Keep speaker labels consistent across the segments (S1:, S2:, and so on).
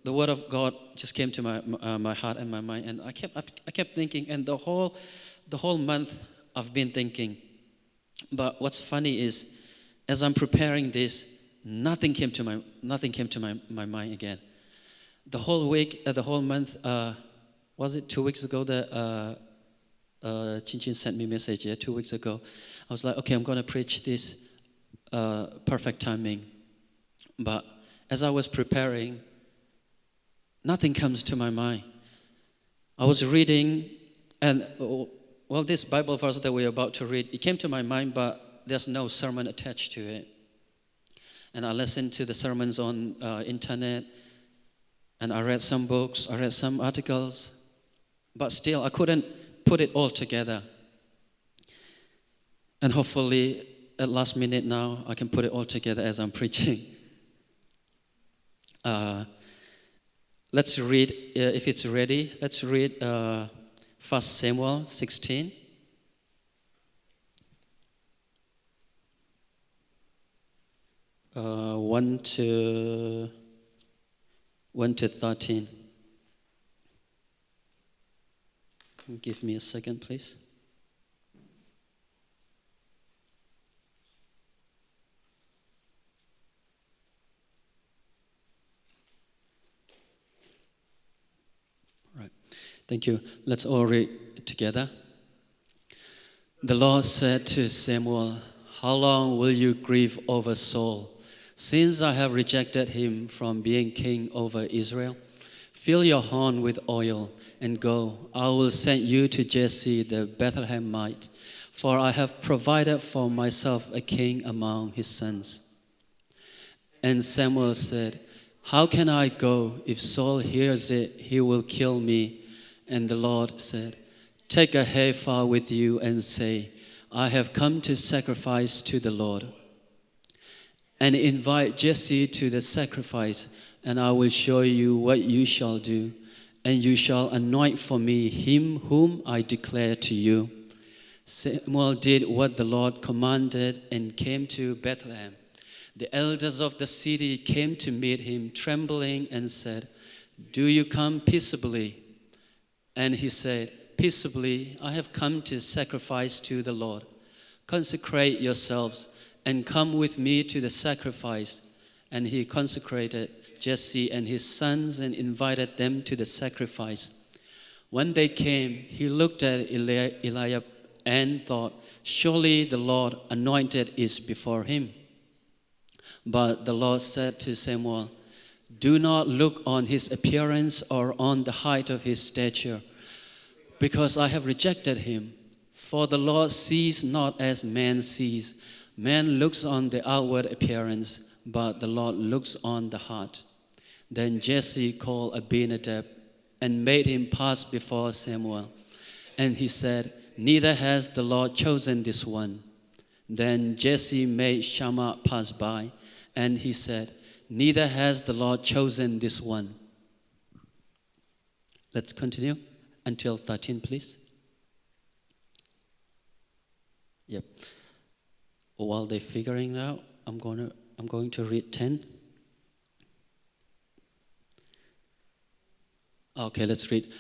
S1: the word of God just came to my heart and my mind, and I kept thinking, and the whole month I've been thinking. But what's funny is, as I'm preparing this, nothing came to my mind again. The whole week, the whole month, was it 2 weeks ago that Chin Chin sent me a message? Yeah, 2 weeks ago. I was like, okay, I'm going to preach this perfect timing. But as I was preparing, nothing comes to my mind. I was reading, and this Bible verse that we're about to read, it came to my mind, but there's no sermon attached to it. And I listened to the sermons on internet, and I read some books, I read some articles, but still I couldn't put it all together. And hopefully at last minute now I can put it all together as I'm preaching. Let's read, if it's ready, let's read 1 Samuel 16. One to 13. Give me a second, please. Right. Thank you. Let's all read together. The Lord said to Samuel, "How long will you grieve over Saul, since I have rejected him from being king over Israel? Fill your horn with oil and go. I will send you to Jesse the Bethlehemite, for I have provided for myself a king among his sons." And Samuel said, "How can I go? If Saul hears it, he will kill me." And the Lord said, "Take a heifer with you and say, 'I have come to sacrifice to the Lord.' And invite Jesse to the sacrifice, and I will show you what you shall do. And you shall anoint for me him whom I declare to you." Samuel did what the Lord commanded and came to Bethlehem. The elders of the city came to meet him, trembling, and said, "Do you come peaceably?" And he said, "Peaceably, I have come to sacrifice to the Lord. Consecrate yourselves and come with me to the sacrifice." And he consecrated Jesse and his sons and invited them to the sacrifice. When they came, he looked at Eliab and thought, "Surely the Lord anointed is before him." But the Lord said to Samuel, "Do not look on his appearance or on the height of his stature, because I have rejected him. For the Lord sees not as man sees. Man looks on the outward appearance, but the Lord looks on the heart." Then Jesse called Abinadab and made him pass before Samuel. And he said, "Neither has the Lord chosen this one." Then Jesse made Shammah pass by, and he said, "Neither has the Lord chosen this one." Let's continue until 13, please. Yep. While they're figuring it out, I'm going to read 10. Okay, let's read.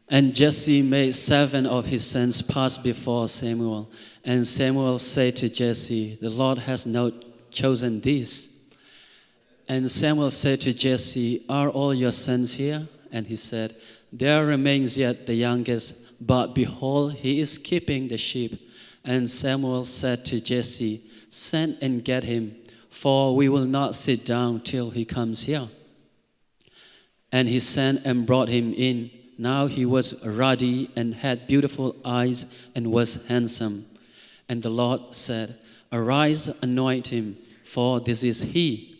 S1: And Jesse made 7 of his sons pass before Samuel. And Samuel said to Jesse, "The Lord has not chosen these." And Samuel said to Jesse, "Are all your sons here?" And he said, "There remains yet the youngest, but behold, he is keeping the sheep." And Samuel said to Jesse, "Send and get him, for we will not sit down till he comes here." And he sent and brought him in. Now he was ruddy and had beautiful eyes and was handsome. And the Lord said, "Arise, anoint him, for this is he."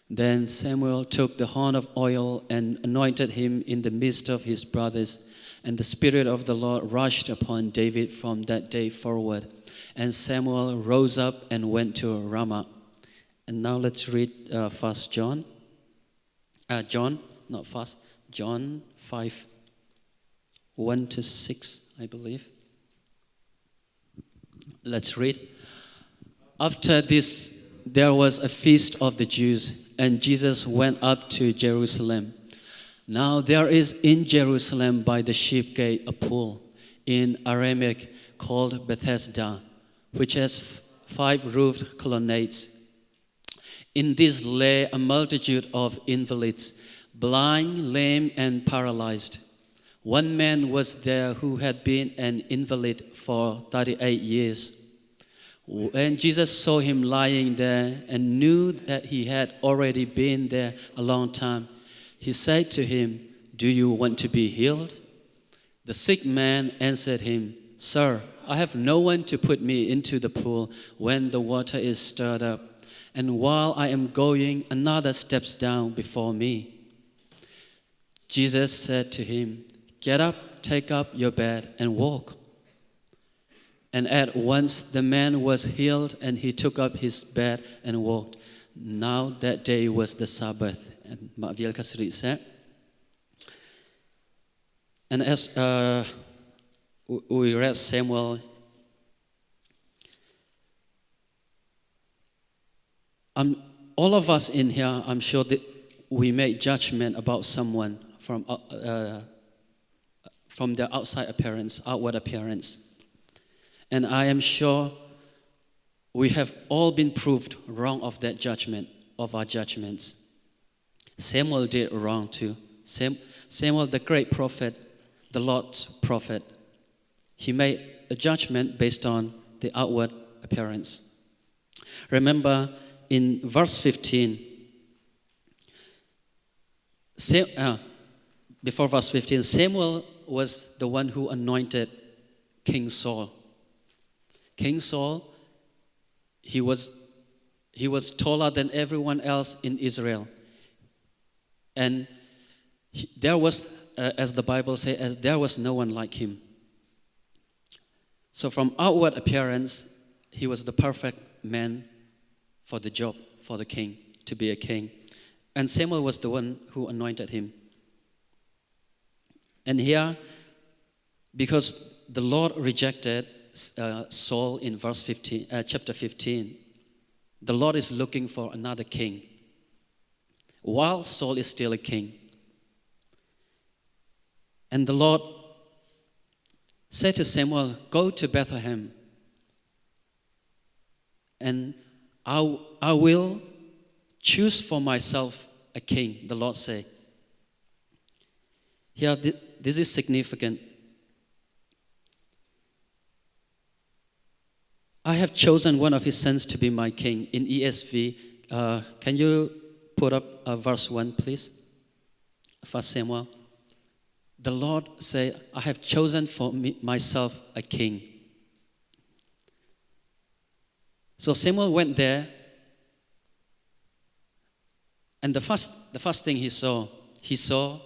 S1: Then Samuel took the horn of oil and anointed him in the midst of his brothers. And the Spirit of the Lord rushed upon David from that day forward. And Samuel rose up and went to Ramah. And now let's read John 5, 1 to 6, I believe. Let's read. After this, there was a feast of the Jews, and Jesus went up to Jerusalem. Now there is in Jerusalem by the sheep gate a pool, in Aramaic called Bethesda, which has 5 roofed colonnades. In this lay a multitude of invalids, blind, lame, and paralyzed. One man was there who had been an invalid for 38 years. When Jesus saw him lying there and knew that he had already been there a long time, he said to him, "Do you want to be healed?" The sick man answered him, "Sir, I have no one to put me into the pool when the water is stirred up, and while I am going, another steps down before me." Jesus said to him, "Get up, take up your bed, and walk." And at once the man was healed, and he took up his bed and walked. Now that day was the Sabbath. And as we read Samuel, all of us in here, I'm sure that we make judgment about someone from their outside appearance, outward appearance. And I am sure we have all been proved wrong of that judgment, of our judgments. Samuel did wrong too. Samuel, the great prophet, the Lord's prophet, he made a judgment based on the outward appearance. Remember in verse 15, before verse 15, Samuel was the one who anointed King Saul. King Saul, he was taller than everyone else in Israel. And there was, as the Bible says, there was no one like him. So from outward appearance, he was the perfect man for the job, for the king, to be a king. And Samuel was the one who anointed him. And here, because the Lord rejected Saul in verse 15, chapter 15, the Lord is looking for another king, while Saul is still a king. And the Lord said to Samuel, "Go to Bethlehem, and I will choose for myself a king," the Lord said. Here, this is significant. "I have chosen one of his sons to be my king." In ESV, can you put up verse 1, please? 1 Samuel. The Lord said, "I have chosen for myself a king." So Samuel went there, and the first thing he saw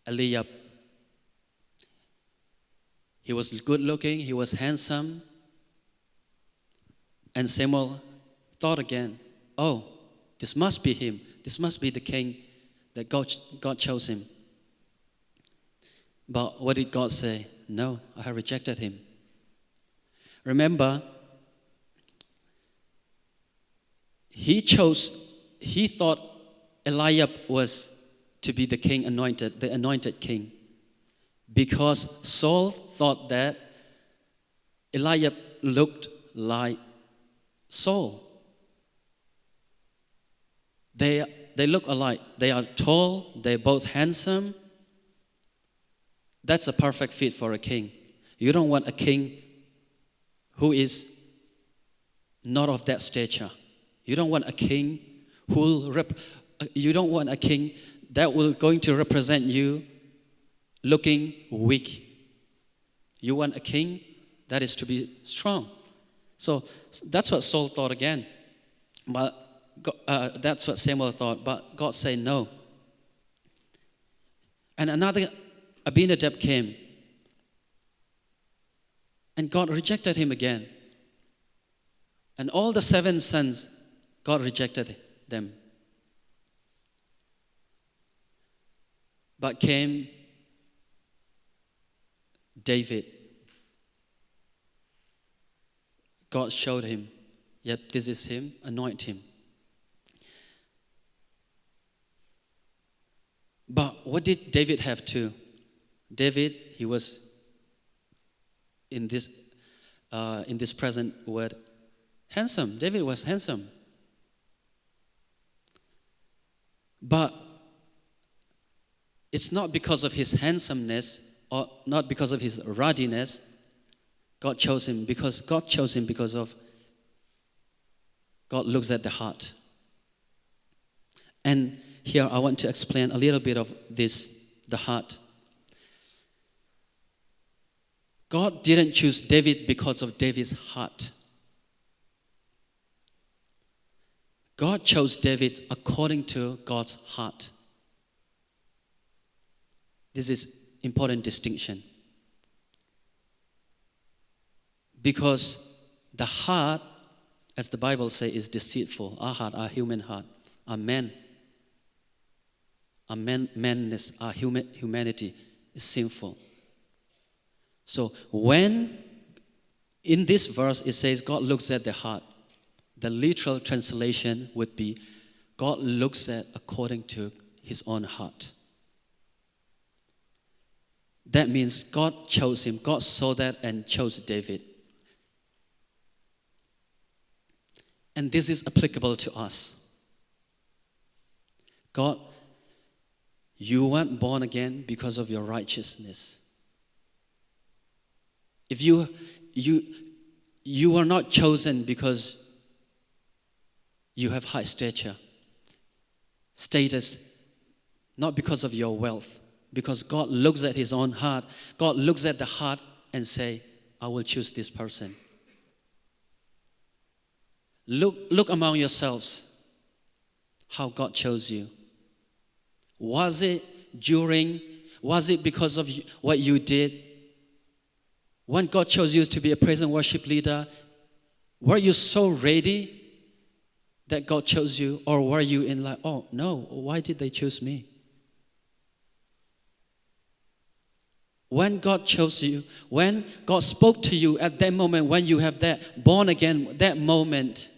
S1: Eliab. He was good looking, he was handsome. And Samuel thought again, "Oh, this must be him. This must be the king that God chose him." But what did God say? "No, I have rejected him." Remember, he thought Eliab was to be the anointed king. Because Saul thought that Eliab looked like Saul. They look alike. They are tall, they're both handsome. That's a perfect fit for a king. You don't want a king who is not of that stature. You don't want a king that will going to represent you looking weak. You want a king that is to be strong. So that's what Saul thought again. But that's what Samuel thought. But God said no. And another Abinadab came. And God rejected him again. And all the 7 sons, God rejected them. But came David. God showed him, Yep, this is him, anoint him. But what did David have too? David, he was in this present word, handsome. David was handsome. But it's not because of his handsomeness or not because of his ruddiness God chose him, because God chose him because of God looks at the heart. And here I want to explain a little bit of this, the heart. God didn't choose David because of David's heart. God chose David according to God's heart. This is important distinction. Because the heart, as the Bible says, is deceitful. Our heart, our human heart, our manness, our humanity is sinful. So when in this verse it says God looks at the heart, the literal translation would be God looks at according to his own heart. That means God chose him. God saw that and chose David. And this is applicable to us. God, you weren't born again because of your righteousness. If you were not chosen because you have high status, not because of your wealth, because God looks at his own heart. God looks at the heart and say, I will choose this person. Look among yourselves how God chose you. Was it because of what you did? When God chose you to be a praise and worship leader, were you so ready that God chose you? Or were you in like, oh no, why did they choose me? When God chose you, when God spoke to you at that moment, when you have that born again, that moment,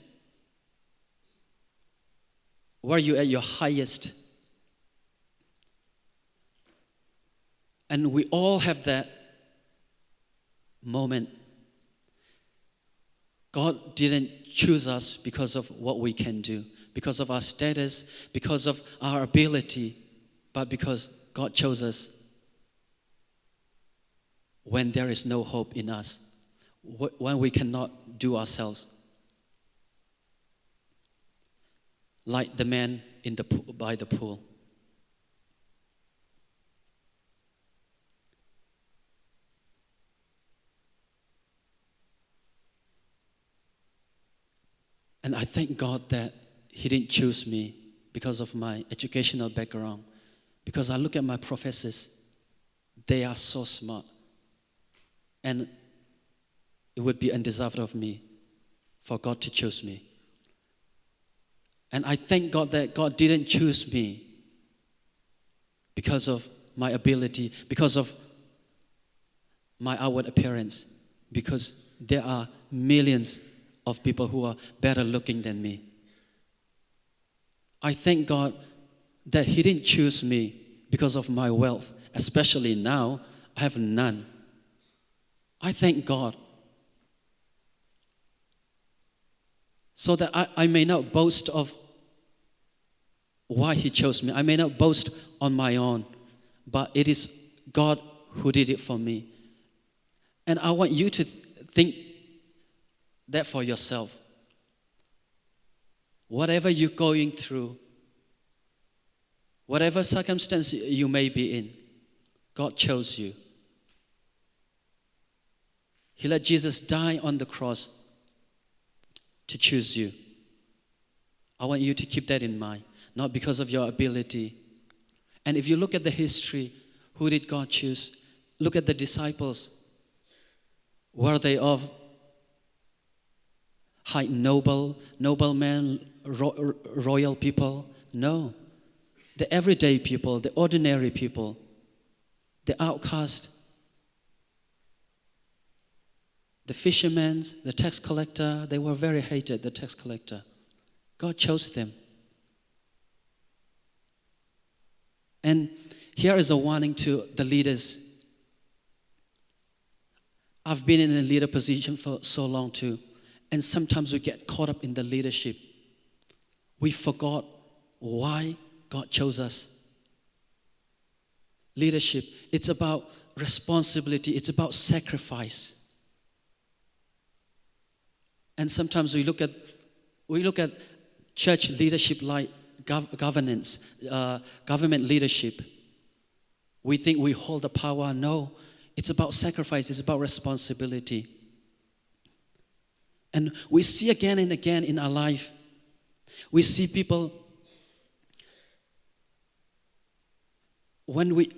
S1: were you at your highest? And we all have that moment. God didn't choose us because of what we can do, because of our status, because of our ability, but because God chose us when there is no hope in us, when we cannot do ourselves. Like the man by the pool. And I thank God that he didn't choose me because of my educational background. Because I look at my professors, they are so smart. And it would be undeserved of me for God to choose me. And I thank God that God didn't choose me because of my ability, because of my outward appearance, because there are millions of people who are better looking than me. I thank God that he didn't choose me because of my wealth, especially now I have none. I thank God so that I may not boast of why he chose me. I may not boast on my own, but it is God who did it for me. And I want you to think that for yourself. Whatever you're going through, whatever circumstance you may be in, God chose you. He let Jesus die on the cross to choose you. I want you to keep that in mind, not because of your ability. And if you look at the history, who did God choose? Look at the disciples. Were they of high noblemen, royal people? No. The everyday people, the ordinary people, the outcast, the fishermen, the tax collector, they were very hated, the tax collector. God chose them. And here is a warning to the leaders. I've been in a leader position for so long too. And sometimes we get caught up in the leadership. We forgot why God chose us. Leadership, it's about responsibility. It's about sacrifice. And sometimes we look at church leadership like governance, government leadership. We think we hold the power. No, it's about sacrifice. It's about responsibility. And we see again and again in our life, we see people, when we,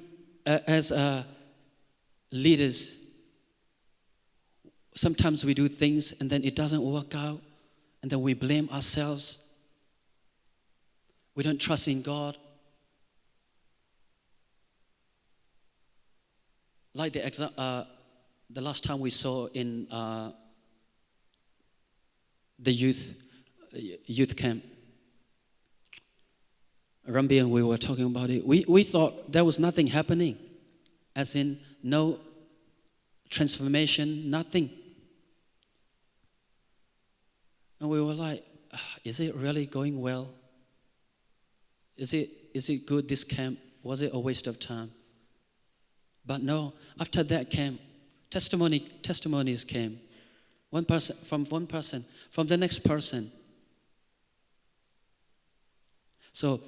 S1: as leaders, sometimes we do things and then it doesn't work out, and then we blame ourselves. We don't trust in God. Like the last time we saw in the youth camp, Rambi and we were talking about it. We thought there was nothing happening, as in no transformation, nothing. And we were like, is it really going well? Is it good, this camp? Was it a waste of time? But no, after that camp, testimonies came. One person, from the next person. So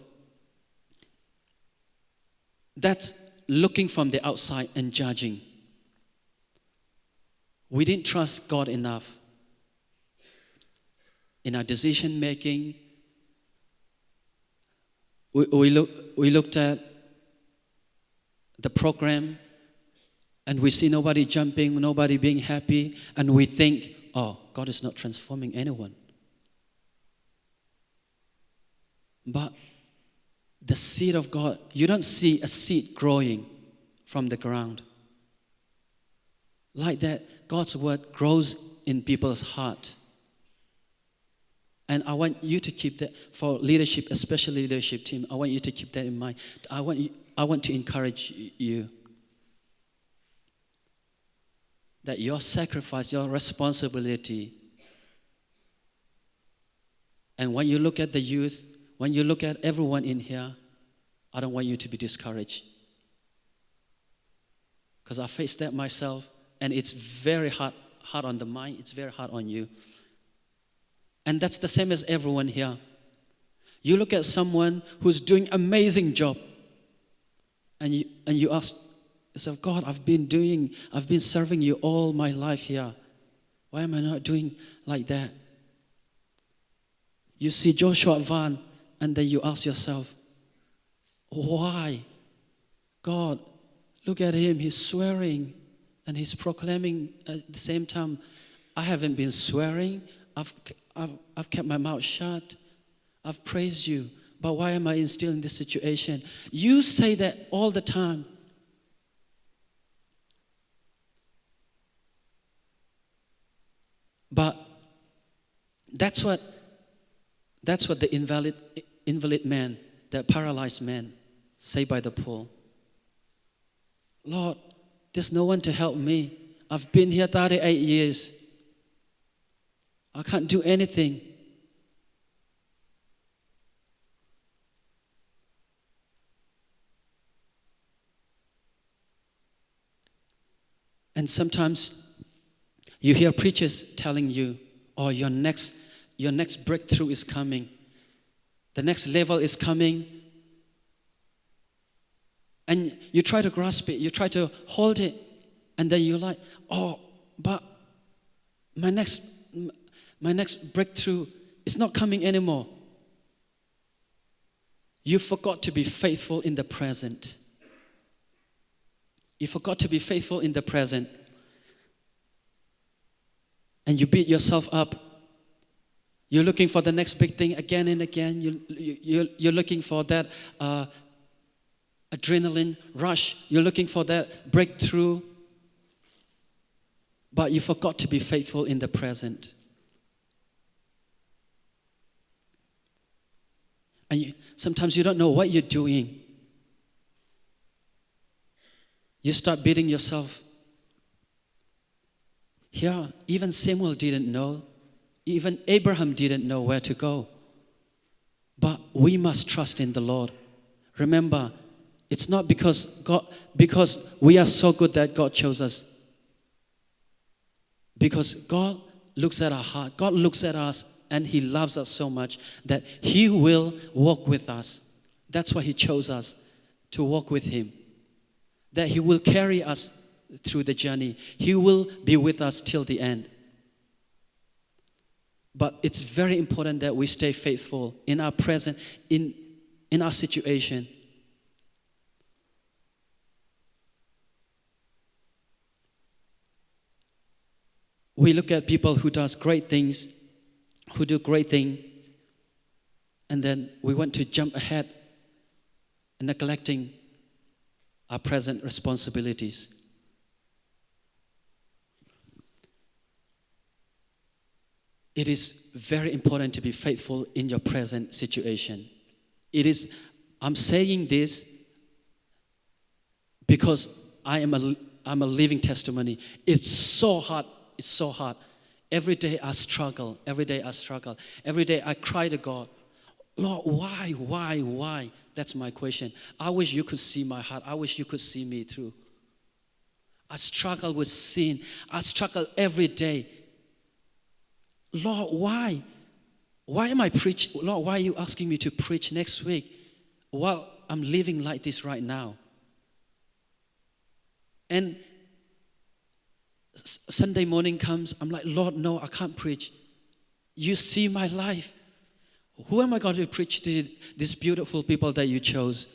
S1: that's looking from the outside and judging. We didn't trust God enough in our decision making. We looked at the program and we see nobody jumping, nobody being happy, and we think, oh, God is not transforming anyone. But the seed of God, you don't see a seed growing from the ground. Like that, God's word grows in people's heart. And I want you to keep that for leadership, especially leadership team. I want you to keep that in mind. I want to encourage you that your sacrifice, your responsibility, and when you look at the youth, when you look at everyone in here, I don't want you to be discouraged. Because I faced that myself, and it's very hard on the mind, it's very hard on you. And that's the same as everyone here. You look at someone who's doing amazing job, and you ask yourself, God, I've been serving you all my life here. Why am I not doing like that? You see Joshua Van, and then you ask yourself, why? God, look at him, he's swearing and he's proclaiming at the same time. I haven't been swearing, I've kept my mouth shut, I've praised you, but why am I still in this situation? You say that all the time. But that's what the invalid man, that paralyzed man, say by the pool. Lord, there's no one to help me. I've been here 38 years. I can't do anything. And sometimes you hear preachers telling you, oh, your next breakthrough is coming. The next level is coming. And you try to grasp it, you try to hold it, and then you're like, oh, but my next breakthrough is not coming anymore. You forgot to be faithful in the present. You forgot to be faithful in the present. And you beat yourself up. You're looking for the next big thing again and again. You're looking for that adrenaline rush. You're looking for that breakthrough. but you forgot to be faithful in the present. And sometimes you don't know what you're doing. You start beating yourself. Here, even Samuel didn't know. Even Abraham didn't know where to go. But we must trust in the Lord. Remember, it's not because we are so good that God chose us. Because God looks at our heart. God looks at us and He loves us so much that He will walk with us. That's why He chose us to walk with Him. That He will carry us through the journey. He will be with us till the end. But it's very important that we stay faithful in our present, in our situation. We look at people who do great things, and then we want to jump ahead, neglecting our present responsibilities. It is very important to be faithful in your present situation. I'm saying this because I'm a living testimony. It's so hard. It's so hard. Every day I struggle. Every day I cry to God. Lord, why? That's my question. I wish you could see my heart. I wish you could see me through. I struggle with sin. I struggle every day. Lord, why? Why am I preaching? Lord, why are you asking me to preach next week while I'm living like this right now? And Sunday morning comes, I'm like, Lord, no, I can't preach. You see my life. Who am I going to preach to? These beautiful people that you chose.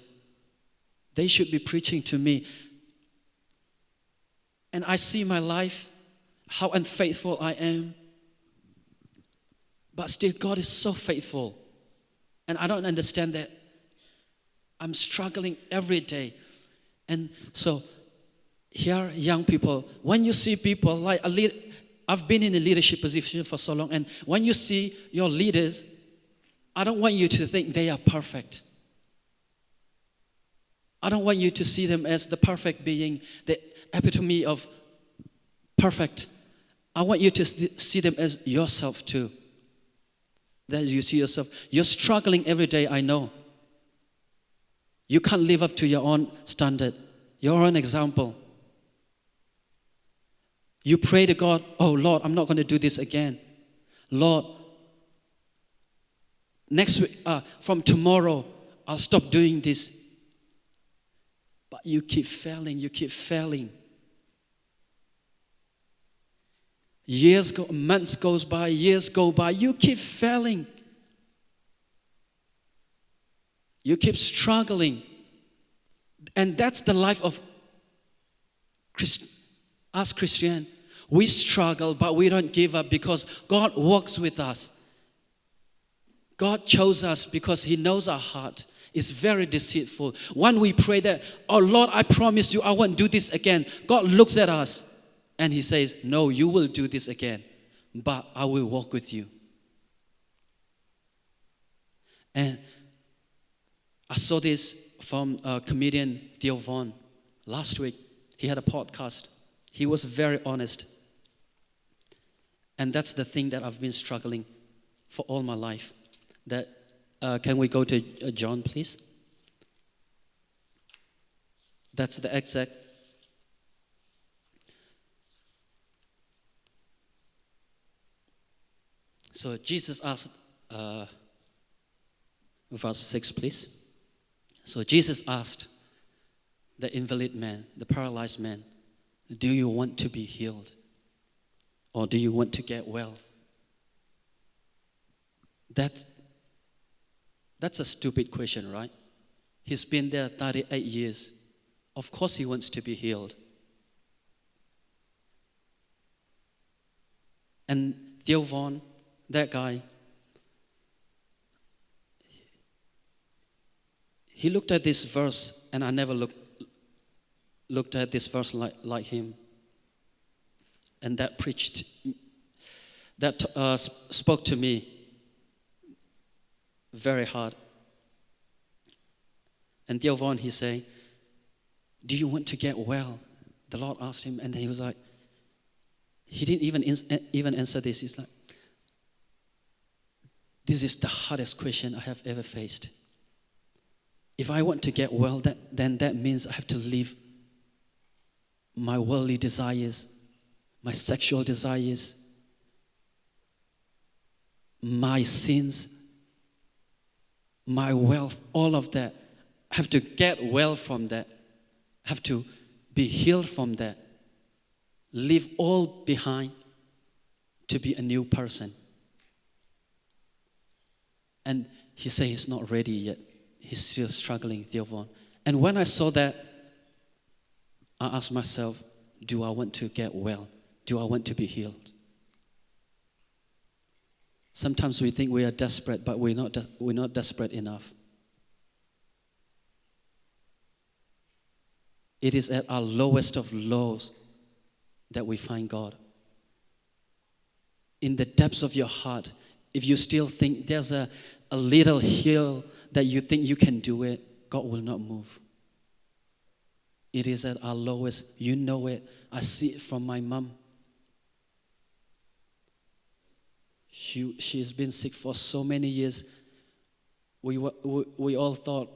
S1: They should be preaching to me. And I see my life, how unfaithful I am. But still, God is so faithful. And I don't understand that. I'm struggling every day. And so, here, young people, when you see people like I've been in a leadership position for so long, and when you see your leaders, I don't want you to think they are perfect. I don't want you to see them as the perfect being, the epitome of perfect. I want you to see them as yourself too. That you see yourself. You're struggling every day, I know. You can't live up to your own standard, your own example. You pray to God, oh Lord, I'm not going to do this again. Lord, next week, from tomorrow, I'll stop doing this. But you keep failing. Months goes by, years go by, you keep failing. You keep struggling. And that's the life of us Christians. We struggle, but we don't give up because God walks with us. God chose us because He knows our heart is very deceitful. When we pray that, oh Lord, I promise you I won't do this again. God looks at us and He says, no, you will do this again, but I will walk with you. And I saw this from comedian Thawng last week. He had a podcast. He was very honest. And that's the thing that I've been struggling for all my life. That can we go to John, please? That's the exact. So Jesus asked, verse 6, please. So Jesus asked the invalid man, the paralyzed man, do you want to be healed? Or do you want to get well? That's a stupid question, right? He's been there 38 years. Of course he wants to be healed. And Thawng, that guy, he looked at this verse, and I never looked at this verse like him. And that spoke to me very hard. And Thawng, he said, do you want to get well? The Lord asked him, and he was like, he didn't even answer this. He's like, this is the hardest question I have ever faced. If I want to get well, then that means I have to leave my worldly desires, my sexual desires, my sins, my wealth, all of that. I have to get well from that. I have to be healed from that. Leave all behind to be a new person. And he said he's not ready yet. He's still struggling, Thawng. And when I saw that, I asked myself, do I want to get well? Do I want to be healed? Sometimes we think we are desperate, but we're not desperate enough. It is at our lowest of lows that we find God. In the depths of your heart, if you still think there's a little hill that you think you can do it, God will not move. It is at our lowest. You know it. I see it from my mom. She's been sick for so many years. We all thought,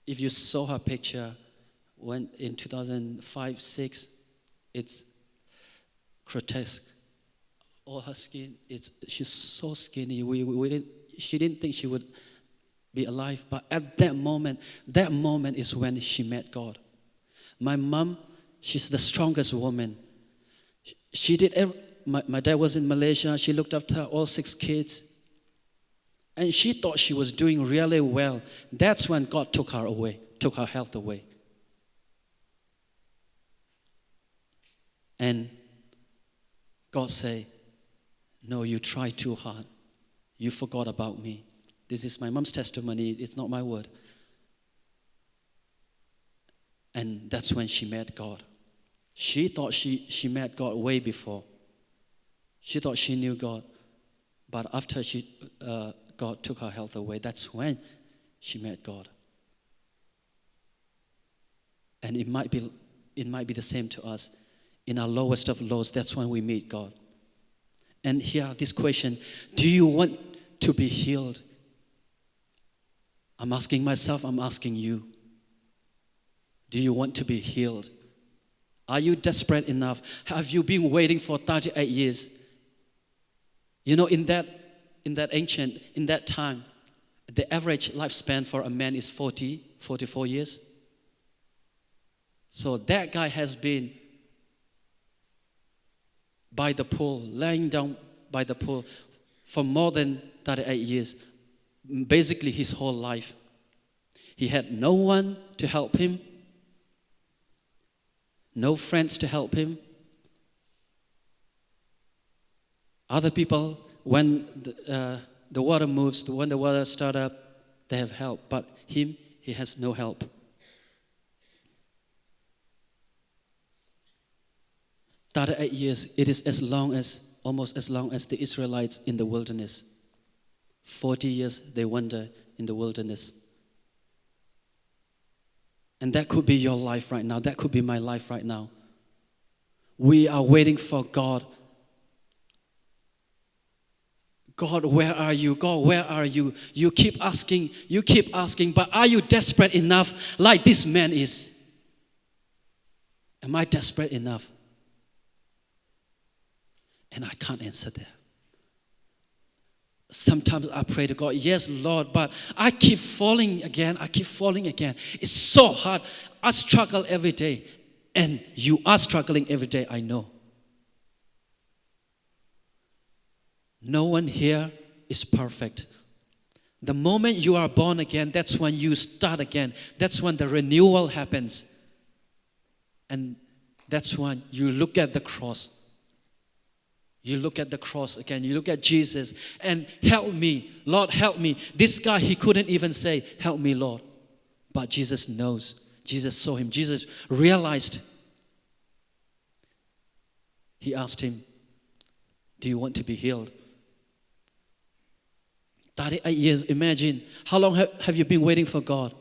S1: if you saw her picture when in 2005-06, it's grotesque. All her skin, she's so skinny. She didn't think she would be alive. But at that moment is when she met God. My mom, she's the strongest woman. She did. My dad was in Malaysia. She looked after all 6 kids. And she thought she was doing really well. That's when God took her away, took her health away. And God said, no, you tried too hard. You forgot about me. This is my mom's testimony. It's not my word. And that's when she met God. She thought she met God way before. She thought she knew God. But after God took her health away, that's when she met God. And it might be the same to us. In our lowest of lows, that's when we meet God. And here, this question, do you want to be healed? I'm asking myself, I'm asking you. Do you want to be healed? Are you desperate enough? Have you been waiting for 38 years? You know, in that time, the average lifespan for a man is 44 years. So that guy has been by the pool, laying down by the pool for more than 38 years, basically his whole life. He had no one to help him, no friends to help him. Other people, when the water moves, when the water starts up, they have help. But him, he has no help. That 8 years, it is almost as long as the Israelites in the wilderness. 40 years they wander in the wilderness. And that could be your life right now. That could be my life right now. We are waiting for God. God, where are you? God, where are you? You keep asking, but are you desperate enough like this man is? Am I desperate enough? And I can't answer that. Sometimes I pray to God, yes, Lord, but I keep falling again. It's so hard. I struggle every day. And you are struggling every day, I know. No one here is perfect. The moment you are born again, that's when you start again. That's when the renewal happens. And that's when you look at the cross. You look at the cross again. You look at Jesus and help me. Lord, help me. This guy, he couldn't even say, help me, Lord. But Jesus knows. Jesus saw him. Jesus realized He asked him, do you want to be healed? 38 years, imagine. How long have you been waiting for God?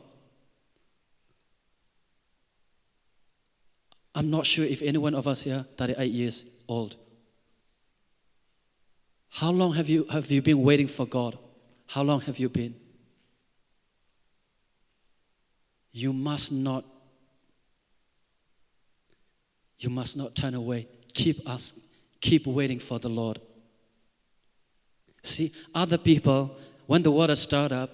S1: I'm not sure if any one of us here, 38 years old. How long have you been waiting for God? How long have you been? You must not turn away. Keep waiting for the Lord. See, other people, when the water starts up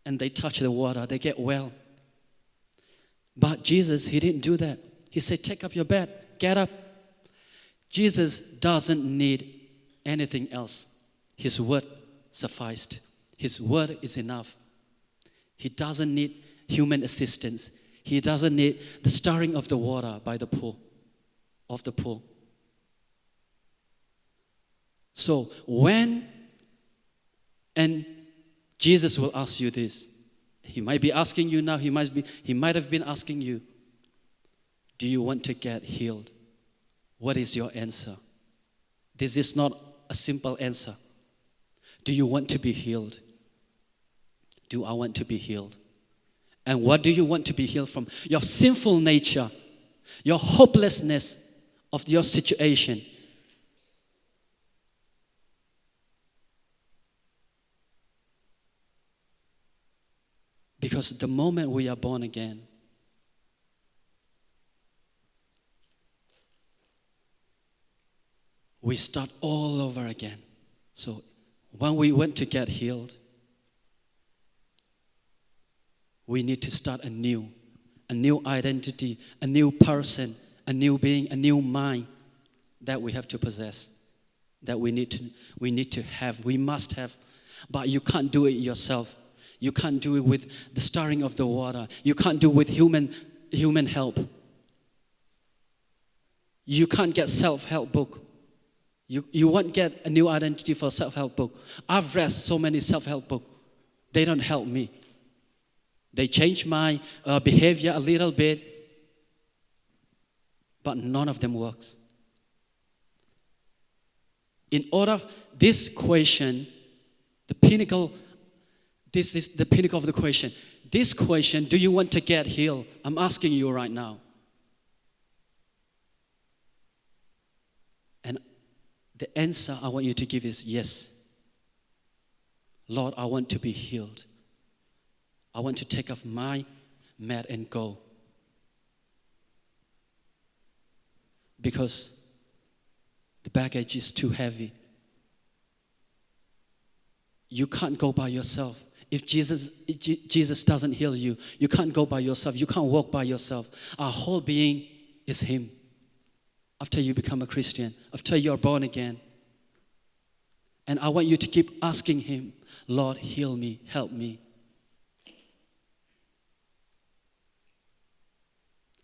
S1: and they touch the water, they get well. But Jesus, he didn't do that. He said, take up your bed, get up. Jesus doesn't need anything else. His word sufficed. His word is enough. He doesn't need human assistance. He doesn't need the stirring of the water by the pool, of the pool. So and Jesus will ask you this. He might be asking you now, he might have been asking you, do you want to get healed? What is your answer? This is not a simple answer. Do you want to be healed? Do I want to be healed? And what do you want to be healed from? Your sinful nature, your hopelessness of your situation. Because the moment we are born again, we start all over again. So when we went to get healed, we need to start a new identity, a new person, a new being, a new mind that we have to possess, that we need to have, we must have. But you can't do it yourself. You can't do it with the stirring of the water. You can't do it with human help. You can't get self-help book. You won't get a new identity for self-help book. I've read so many self-help books. They don't help me. They change my behavior a little bit, but none of them works. In order, this question, this is the pinnacle of the question. This question, do you want to get healed? I'm asking you right now. And the answer I want you to give is yes. Lord, I want to be healed. I want to take off my mat and go. Because the baggage is too heavy. You can't go by yourself. If Jesus doesn't heal you, you can't go by yourself. You can't walk by yourself. Our whole being is Him. After you become a Christian, after you are born again. And I want you to keep asking Him, Lord, heal me, help me.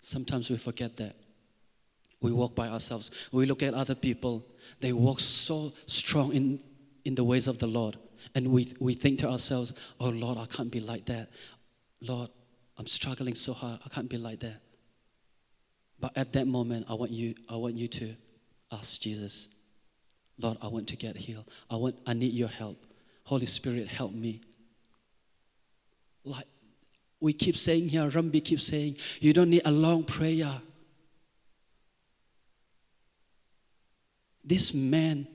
S1: Sometimes we forget that. We walk by ourselves. We look at other people. They walk so strong in the ways of the Lord. And we think to ourselves, oh Lord, I can't be like that. Lord, I'm struggling so hard. I can't be like that. But at that moment, I want you to ask Jesus, Lord, I want to get healed. I need your help. Holy Spirit, help me. Like we keep saying here, Rambi keeps saying, you don't need a long prayer. This man,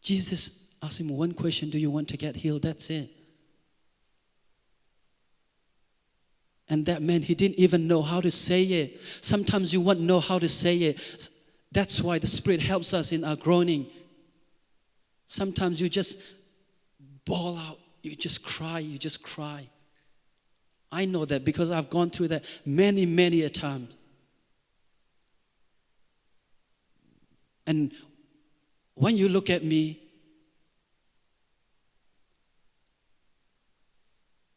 S1: Jesus asked him one question, do you want to get healed? That's it. And that man, he didn't even know how to say it. Sometimes you won't know how to say it. That's why the Spirit helps us in our groaning. Sometimes you just bawl out, you just cry. I know that because I've gone through that many a time. And when you look at me,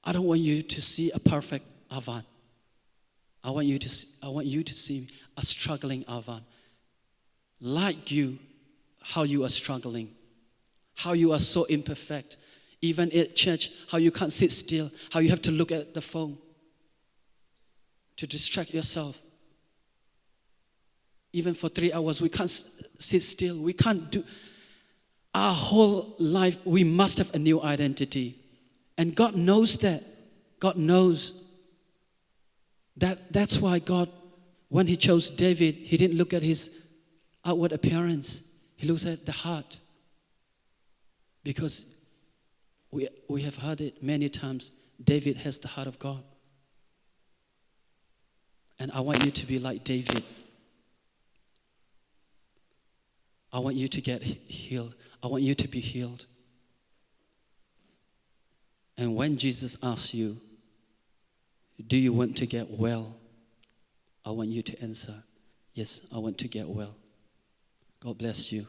S1: I don't want you to see a perfect Avan. I want you to see a struggling Avan. Like you, how you are struggling, how you are so imperfect. Even at church, how you can't sit still, how you have to look at the phone to distract yourself. Even for 3 hours, we can't sit still. We can't do. Our whole life, we must have a new identity. And God knows that. God knows that. That's why God, when He chose David, He didn't look at his outward appearance. He looks at the heart. Because we have heard it many times. David has the heart of God. And I want you to be like David. I want you to get healed. I want you to be healed. And when Jesus asks you, do you want to get well? I want you to answer, yes, I want to get well. God bless you.